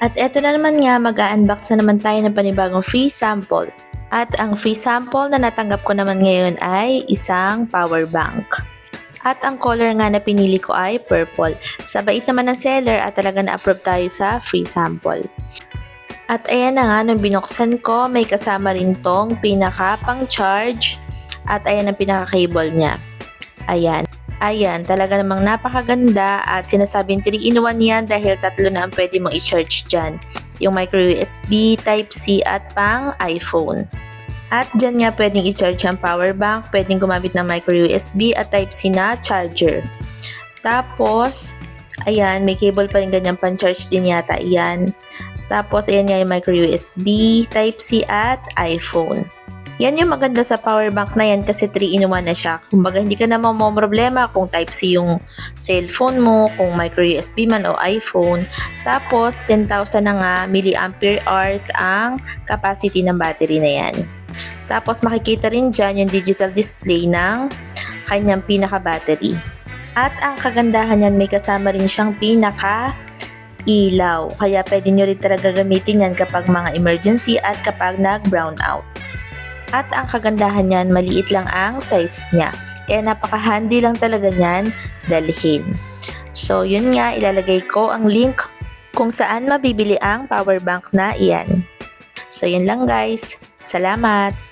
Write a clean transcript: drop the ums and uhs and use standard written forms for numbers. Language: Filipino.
At eto na naman nga, mag-unbox na naman tayo ng panibagong free sample. At ang free sample na natanggap ko naman ngayon ay isang power bank. At ang color nga na pinili ko ay purple. Sa bait naman ng seller at talaga na-approve tayo sa free sample. At ayan na nga, nung binuksan ko, may kasama rin tong pinaka pang charge. At ayan ang pinaka cable niya. Ayan, talaga namang napakaganda at sinasabing 3-in-1 yan dahil tatlo na ang pwede mong i-charge dyan. Yung micro USB, Type-C at pang iPhone. At dyan nga pwedeng i-charge ang power bank, pwedeng gumamit ng micro USB at Type-C na charger. Tapos, ayan, may cable pa rin ganyan pan-charge din yata yan. Tapos, ayan nga yung micro USB, Type-C at iPhone. Yan yung maganda sa power bank na yan kasi 3-in-1 na siya. Kumbaga hindi ka naman mo problema kung Type-C yung cellphone mo, kung micro USB man o iPhone. Tapos 10,000 na nga milliampere hours ang capacity ng battery na yan. Tapos makikita rin dyan yung digital display ng kanyang pinaka-battery. At ang kagandahan yan, may kasama rin siyang pinaka-ilaw. Kaya pwede nyo rin talaga gamitin yan kapag mga emergency at kapag nag-brown out. At ang kagandahan niyan, maliit lang ang size niya. Kaya napaka-handy lang talaga niyan dalhin. So, yun nga, ilalagay ko ang link kung saan mabibili ang power bank na iyan. So, yun lang guys. Salamat!